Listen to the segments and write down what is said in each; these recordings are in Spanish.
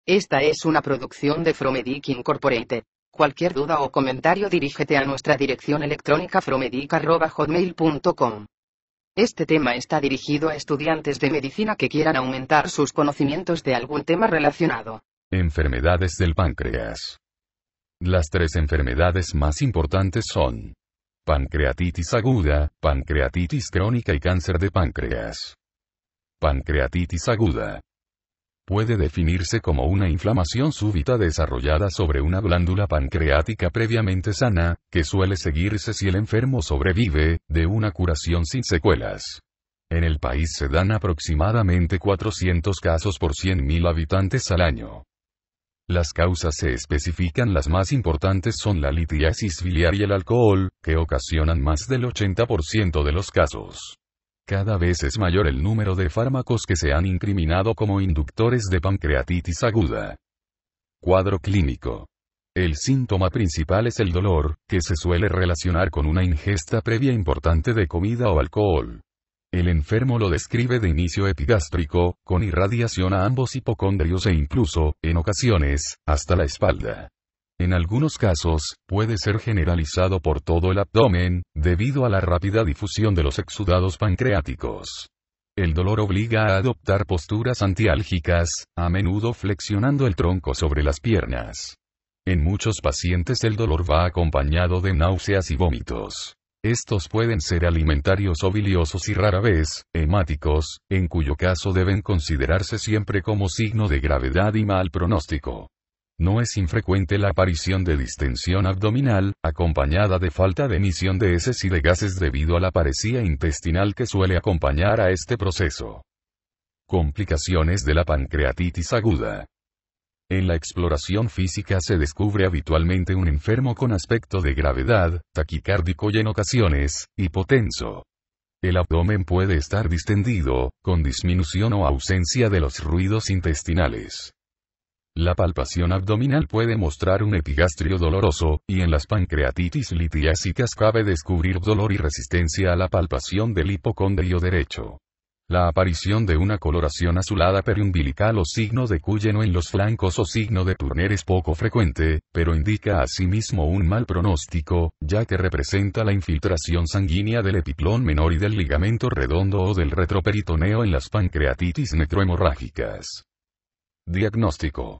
Esta es una producción de Fromedic Incorporated. Cualquier duda o comentario dirígete a nuestra dirección electrónica fromedic@hotmail.com. Este tema está dirigido a estudiantes de medicina que quieran aumentar sus conocimientos de algún tema relacionado. Enfermedades del páncreas. Las 3 enfermedades más importantes son pancreatitis aguda, pancreatitis crónica y cáncer de páncreas. Pancreatitis aguda. Puede definirse como una inflamación súbita desarrollada sobre una glándula pancreática previamente sana, que suele seguirse si el enfermo sobrevive, de una curación sin secuelas. En el país se dan aproximadamente 400 casos por 100.000 habitantes al año. Las causas se especifican. Las más importantes son la litiasis biliar y el alcohol, que ocasionan más del 80% de los casos. Cada vez es mayor el número de fármacos que se han incriminado como inductores de pancreatitis aguda. Cuadro clínico. El síntoma principal es el dolor, que se suele relacionar con una ingesta previa importante de comida o alcohol. El enfermo lo describe de inicio epigástrico, con irradiación a ambos hipocondrios e incluso, en ocasiones, hasta la espalda. En algunos casos, puede ser generalizado por todo el abdomen, debido a la rápida difusión de los exudados pancreáticos. El dolor obliga a adoptar posturas antiálgicas, a menudo flexionando el tronco sobre las piernas. En muchos pacientes el dolor va acompañado de náuseas y vómitos. Estos pueden ser alimentarios o biliosos y rara vez, hemáticos, en cuyo caso deben considerarse siempre como signo de gravedad y mal pronóstico. No es infrecuente la aparición de distensión abdominal, acompañada de falta de emisión de heces y de gases debido a la paresía intestinal que suele acompañar a este proceso. Complicaciones de la pancreatitis aguda. En la exploración física se descubre habitualmente un enfermo con aspecto de gravedad, taquicárdico y en ocasiones, hipotenso. El abdomen puede estar distendido, con disminución o ausencia de los ruidos intestinales. La palpación abdominal puede mostrar un epigastrio doloroso, y en las pancreatitis litiásicas cabe descubrir dolor y resistencia a la palpación del hipocondrio derecho. La aparición de una coloración azulada periumbilical o signo de Cuyeno en los flancos o signo de Turner es poco frecuente, pero indica asimismo un mal pronóstico, ya que representa la infiltración sanguínea del epiplón menor y del ligamento redondo o del retroperitoneo en las pancreatitis necrohemorrágicas. Diagnóstico.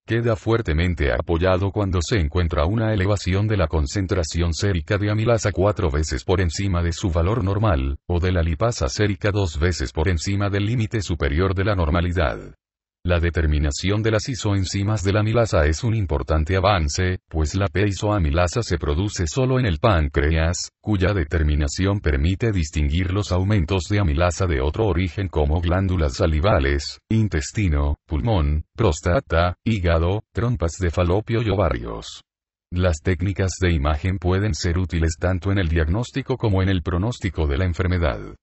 Queda fuertemente apoyado cuando se encuentra una elevación de la concentración sérica de amilasa 4 veces por encima de su valor normal, o de la lipasa sérica 2 veces por encima del límite superior de la normalidad. La determinación de las isoenzimas de la amilasa es un importante avance, pues la p-isoamilasa se produce solo en el páncreas, cuya determinación permite distinguir los aumentos de amilasa de otro origen como glándulas salivales, intestino, pulmón, próstata, hígado, trompas de falopio y ovarios. Las técnicas de imagen pueden ser útiles tanto en el diagnóstico como en el pronóstico de la enfermedad.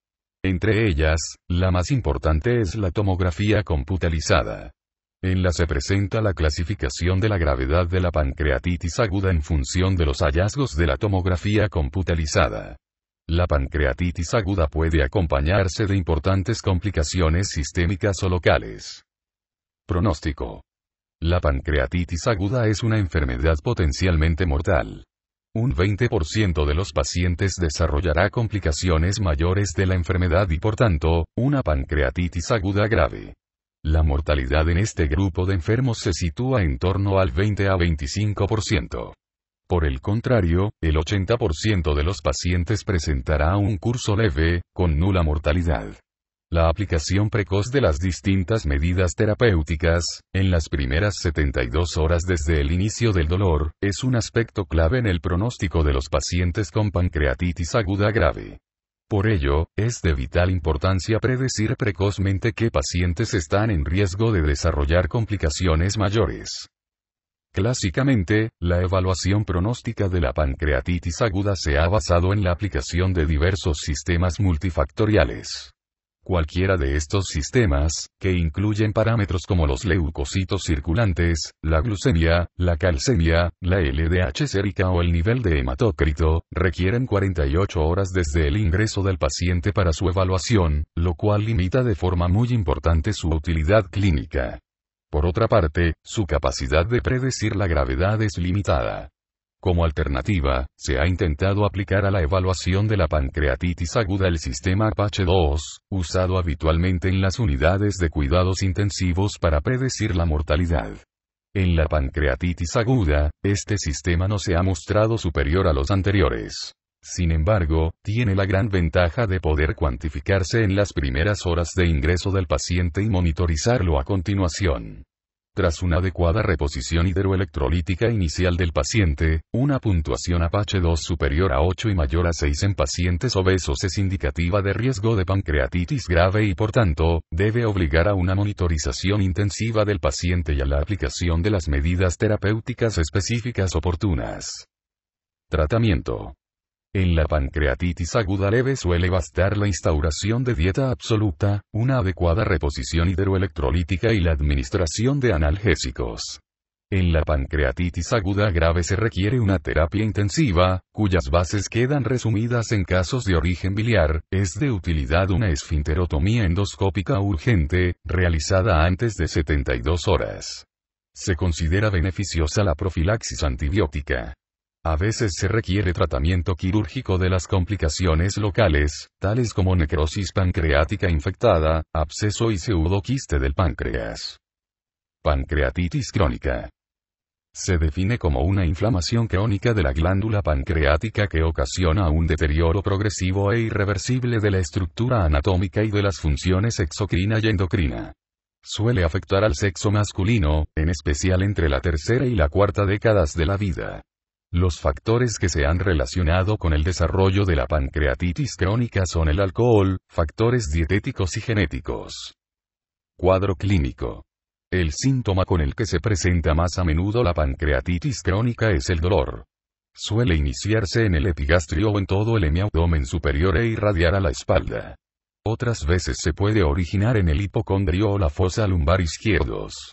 Entre ellas, la más importante es la tomografía computarizada. En la se presenta la clasificación de la gravedad de la pancreatitis aguda en función de los hallazgos de la tomografía computarizada. La pancreatitis aguda puede acompañarse de importantes complicaciones sistémicas o locales. Pronóstico. La pancreatitis aguda es una enfermedad potencialmente mortal. Un 20% de los pacientes desarrollará complicaciones mayores de la enfermedad y por tanto, una pancreatitis aguda grave. La mortalidad en este grupo de enfermos se sitúa en torno al 20 a 25%. Por el contrario, el 80% de los pacientes presentará un curso leve, con nula mortalidad. La aplicación precoz de las distintas medidas terapéuticas, en las primeras 72 horas desde el inicio del dolor, es un aspecto clave en el pronóstico de los pacientes con pancreatitis aguda grave. Por ello, es de vital importancia predecir precozmente qué pacientes están en riesgo de desarrollar complicaciones mayores. Clásicamente, la evaluación pronóstica de la pancreatitis aguda se ha basado en la aplicación de diversos sistemas multifactoriales. Cualquiera de estos sistemas, que incluyen parámetros como los leucocitos circulantes, la glucemia, la calcemia, la LDH sérica o el nivel de hematócrito, requieren 48 horas desde el ingreso del paciente para su evaluación, lo cual limita de forma muy importante su utilidad clínica. Por otra parte, su capacidad de predecir la gravedad es limitada. Como alternativa, se ha intentado aplicar a la evaluación de la pancreatitis aguda el sistema Apache-2, usado habitualmente en las unidades de cuidados intensivos para predecir la mortalidad. En la pancreatitis aguda, este sistema no se ha mostrado superior a los anteriores. Sin embargo, tiene la gran ventaja de poder cuantificarse en las primeras horas de ingreso del paciente y monitorizarlo a continuación. Tras una adecuada reposición hidroelectrolítica inicial del paciente, una puntuación Apache-2 superior a 8 y mayor a 6 en pacientes obesos es indicativa de riesgo de pancreatitis grave y por tanto, debe obligar a una monitorización intensiva del paciente y a la aplicación de las medidas terapéuticas específicas oportunas. Tratamiento. En la pancreatitis aguda leve suele bastar la instauración de dieta absoluta, una adecuada reposición hidroelectrolítica y la administración de analgésicos. En la pancreatitis aguda grave se requiere una terapia intensiva, cuyas bases quedan resumidas en casos de origen biliar. Es de utilidad una esfinterotomía endoscópica urgente, realizada antes de 72 horas. Se considera beneficiosa la profilaxis antibiótica. A veces se requiere tratamiento quirúrgico de las complicaciones locales, tales como necrosis pancreática infectada, absceso y pseudoquiste del páncreas. Pancreatitis crónica. Se define como una inflamación crónica de la glándula pancreática que ocasiona un deterioro progresivo e irreversible de la estructura anatómica y de las funciones exocrina y endocrina. Suele afectar al sexo masculino, en especial entre la tercera y la cuarta décadas de la vida. Los factores que se han relacionado con el desarrollo de la pancreatitis crónica son el alcohol, factores dietéticos y genéticos. Cuadro clínico. El síntoma con el que se presenta más a menudo la pancreatitis crónica es el dolor. Suele iniciarse en el epigastrio o en todo el hemiabdomen superior e irradiar a la espalda. Otras veces se puede originar en el hipocondrio o la fosa lumbar izquierdos.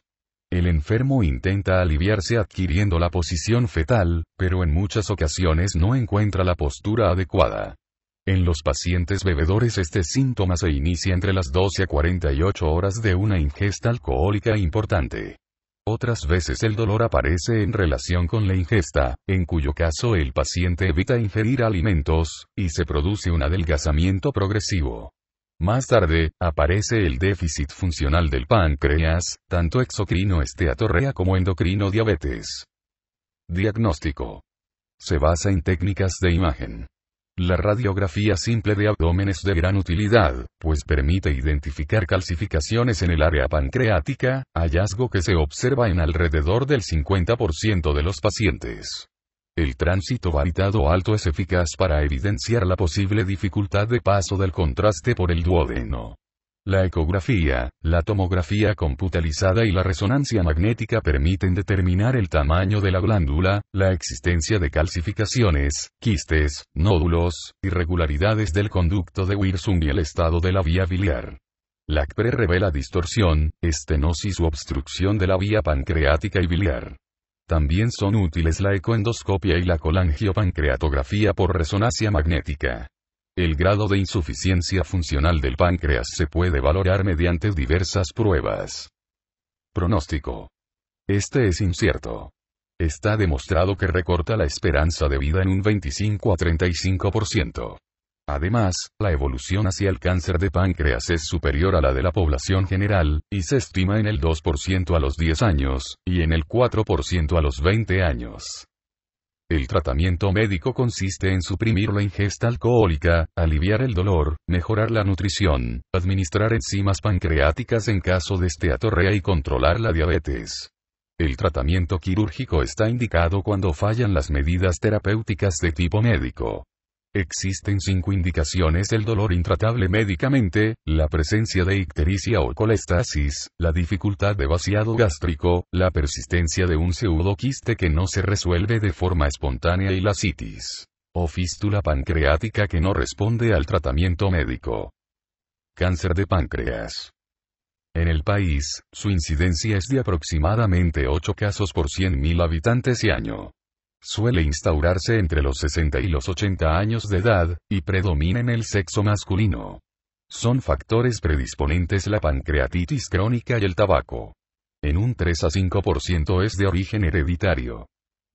El enfermo intenta aliviarse adquiriendo la posición fetal, pero en muchas ocasiones no encuentra la postura adecuada. En los pacientes bebedores este síntoma se inicia entre las 12 a 48 horas de una ingesta alcohólica importante. Otras veces el dolor aparece en relación con la ingesta, en cuyo caso el paciente evita ingerir alimentos, y se produce un adelgazamiento progresivo. Más tarde, aparece el déficit funcional del páncreas, tanto exocrino esteatorrea como endocrino diabetes. Diagnóstico. Se basa en técnicas de imagen. La radiografía simple de abdomen es de gran utilidad, pues permite identificar calcificaciones en el área pancreática, hallazgo que se observa en alrededor del 50% de los pacientes. El tránsito varitado alto es eficaz para evidenciar la posible dificultad de paso del contraste por el duodeno. La ecografía, la tomografía computarizada y la resonancia magnética permiten determinar el tamaño de la glándula, la existencia de calcificaciones, quistes, nódulos, irregularidades del conducto de Wirsung y el estado de la vía biliar. La CPRE revela distorsión, estenosis u obstrucción de la vía pancreática y biliar. También son útiles la ecoendoscopia y la colangiopancreatografía por resonancia magnética. El grado de insuficiencia funcional del páncreas se puede valorar mediante diversas pruebas. Pronóstico. Este es incierto. Está demostrado que recorta la esperanza de vida en un 25 a 35%. Además, la evolución hacia el cáncer de páncreas es superior a la de la población general, y se estima en el 2% a los 10 años, y en el 4% a los 20 años. El tratamiento médico consiste en suprimir la ingesta alcohólica, aliviar el dolor, mejorar la nutrición, administrar enzimas pancreáticas en caso de esteatorrea y controlar la diabetes. El tratamiento quirúrgico está indicado cuando fallan las medidas terapéuticas de tipo médico. Existen 5 indicaciones del dolor intratable médicamente: la presencia de ictericia o colestasis, la dificultad de vaciado gástrico, la persistencia de un pseudoquiste que no se resuelve de forma espontánea y la citis, o fístula pancreática que no responde al tratamiento médico. Cáncer de páncreas. En el país, su incidencia es de aproximadamente 8 casos por 100.000 habitantes y año. Suele instaurarse entre los 60 y los 80 años de edad, y predomina en el sexo masculino. Son factores predisponentes la pancreatitis crónica y el tabaco. En un 3 a 5% es de origen hereditario.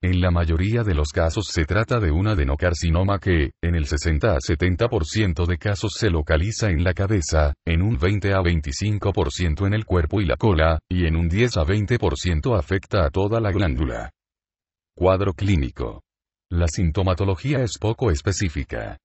En la mayoría de los casos se trata de un adenocarcinoma que, en el 60 a 70% de casos se localiza en la cabeza, en un 20 a 25% en el cuerpo y la cola, y en un 10 a 20% afecta a toda la glándula. Cuadro clínico. La sintomatología es poco específica.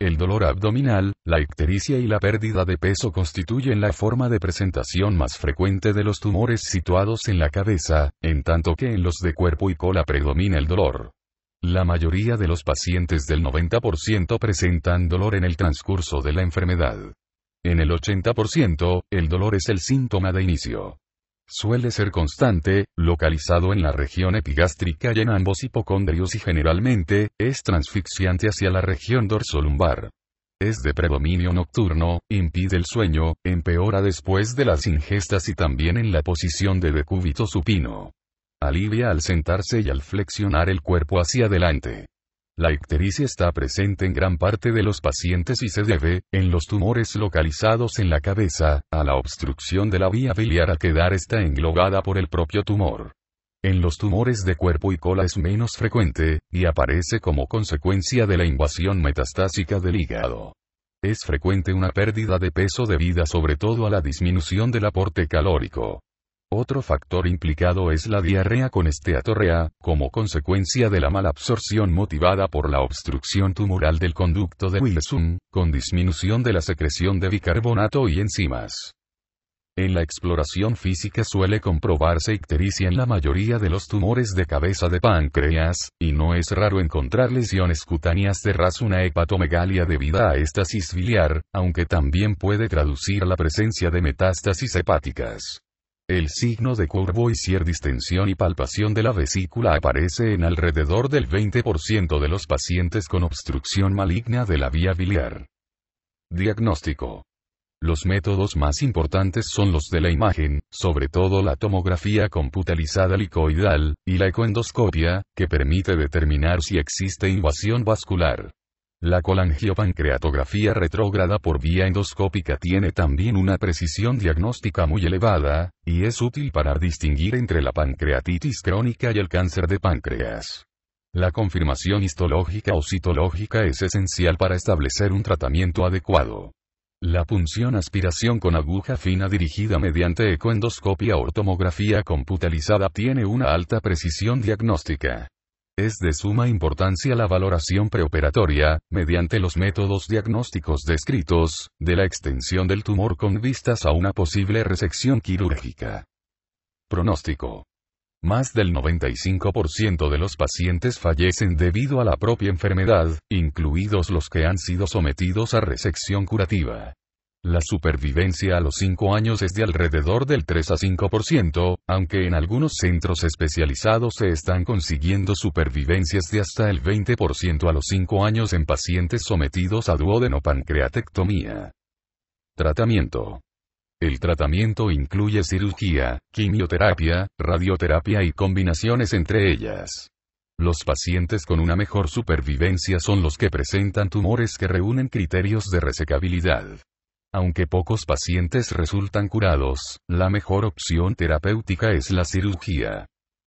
El dolor abdominal, la ictericia y la pérdida de peso constituyen la forma de presentación más frecuente de los tumores situados en la cabeza, en tanto que en los de cuerpo y cola predomina el dolor. La mayoría de los pacientes del 90% presentan dolor en el transcurso de la enfermedad. En el 80%, el dolor es el síntoma de inicio. Suele ser constante, localizado en la región epigástrica y en ambos hipocondrios y generalmente, es transfixiante hacia la región dorsolumbar. Es de predominio nocturno, impide el sueño, empeora después de las ingestas y también en la posición de decúbito supino. Alivia al sentarse y al flexionar el cuerpo hacia adelante. La ictericia está presente en gran parte de los pacientes y se debe, en los tumores localizados en la cabeza, a la obstrucción de la vía biliar a quedar esta englobada por el propio tumor. En los tumores de cuerpo y cola es menos frecuente, y aparece como consecuencia de la invasión metastásica del hígado. Es frecuente una pérdida de peso debida sobre todo a la disminución del aporte calórico. Otro factor implicado es la diarrea con esteatorrea, como consecuencia de la malabsorción motivada por la obstrucción tumoral del conducto de Wilson, con disminución de la secreción de bicarbonato y enzimas. En la exploración física suele comprobarse ictericia en la mayoría de los tumores de cabeza de páncreas, y no es raro encontrar lesiones cutáneas tras una hepatomegalia debida a éstasis biliar, aunque también puede traducir la presencia de metástasis hepáticas. El signo de Courvoisier, distensión y palpación de la vesícula aparece en alrededor del 20% de los pacientes con obstrucción maligna de la vía biliar. Diagnóstico. Los métodos más importantes son los de la imagen, sobre todo la tomografía computarizada helicoidal, y la ecoendoscopia, que permite determinar si existe invasión vascular. La colangiopancreatografía retrógrada por vía endoscópica tiene también una precisión diagnóstica muy elevada, y es útil para distinguir entre la pancreatitis crónica y el cáncer de páncreas. La confirmación histológica o citológica es esencial para establecer un tratamiento adecuado. La punción aspiración con aguja fina dirigida mediante ecoendoscopia o tomografía computarizada tiene una alta precisión diagnóstica. Es de suma importancia la valoración preoperatoria, mediante los métodos diagnósticos descritos, de la extensión del tumor con vistas a una posible resección quirúrgica. Pronóstico. Más del 95% de los pacientes fallecen debido a la propia enfermedad, incluidos los que han sido sometidos a resección curativa. La supervivencia a los 5 años es de alrededor del 3 a 5%, aunque en algunos centros especializados se están consiguiendo supervivencias de hasta el 20% a los 5 años en pacientes sometidos a duodenopancreatectomía. Tratamiento. El tratamiento incluye cirugía, quimioterapia, radioterapia y combinaciones entre ellas. Los pacientes con una mejor supervivencia son los que presentan tumores que reúnen criterios de resecabilidad. Aunque pocos pacientes resultan curados, la mejor opción terapéutica es la cirugía.